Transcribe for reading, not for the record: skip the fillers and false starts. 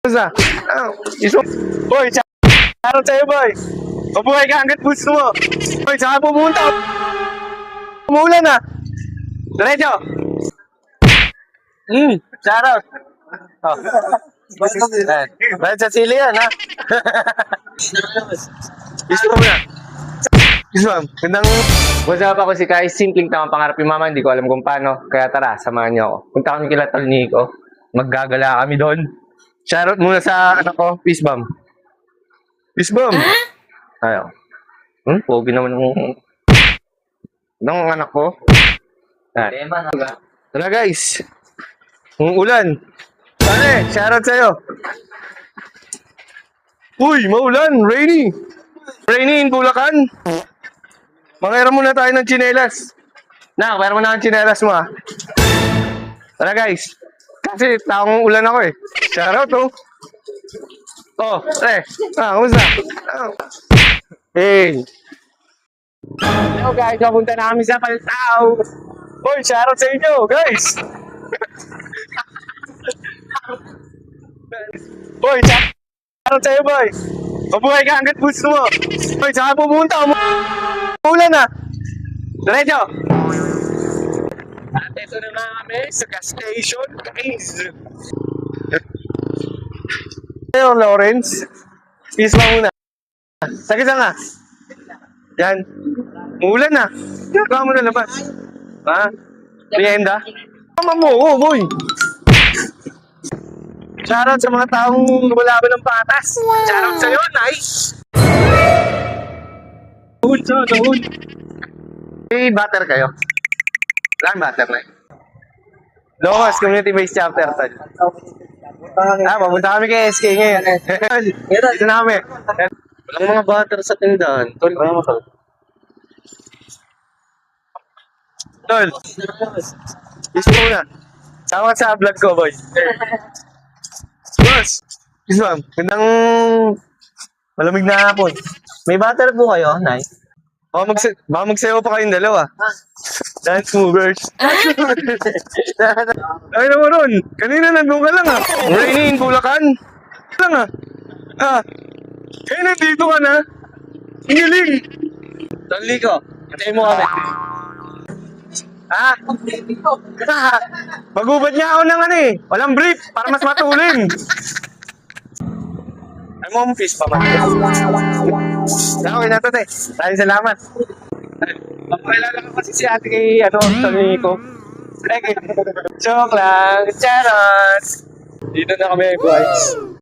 Isa. Iso. Boy, charot sa'yo, boy. Mabuhay ka hanggat gusto mo. Boy, saan ka pumunta? Umuulan na. Diretso. Charot. Oh. Dahil sa sili yan, ha? Iso mo na. Iso mo. Gandang... What's up, ako si Kai. Simpleng tamang pangarap yung mama. Hindi ko alam kung paano. Kaya tara, samahan niyo ako. Punta kami kila Tol Nico. Maggagala kami doon. Shoutout muna sa anak ko, Peace Bomb. Peace Bomb! Ayaw. Pogi naman ng anak ko. Tara guys. Ang ulan. Pare, shoutout sa'yo. Uy, maulan. Rainy. Rainy in Bulacan. Mangiram muna tayo ng tsinelas. Pera mo na ang tsinelas mo, ha. Tara guys. Kasi taong ulan ako eh. Shoutout oh. Oh, kamusta? Hey. Hello guys, papunta na kami sa Paltao. Boy, shoutout sa inyo, guys. Boy, shoutout sa'yo, boy. Mabuhay ka hanggat gusto mo. Boy, saan ka pumunta? Umuulan na. Diretso. At ito naman kami sa gas station, guys. Hello, Lawrence. Peace ba muna? Sakit nga. Yan. Umuulan na. Kaya mo na labas. Ha? Merienda? Tama mo, oh, boy. Shoutout sa mga taong lumalaban ng patas. Shoutout sa'yo, nice. Doon. May butter kayo? Wala butter na yun. Locos, community-based chapter. Papunta kami kay SK ngayon. Dito na kami. Walang mga butter sa tindahan. Tol, Tol, gusto mo na. Sama sa vlog ko, boy. Boss, gusto mo. Gandang malamig na hapon. May butter po kayo, Nay? Baka magsayaw pa kayong dalawa. Dance movers. Ay naman ron. Kanina nandun ka lang ah. Rainy in Bulacan. Lang ah. Kaya nandito ka na. Ingiling. Tol Nico, hintayin mo kami. Magubad niya ako ng walang brief para mas matulin. Ay mo fish pa man. Okay na to, te. Maraming salamat. Pakilala ko kasi si ate kay Tol Nico. Joke lang. Charot. Dito na kami, boys.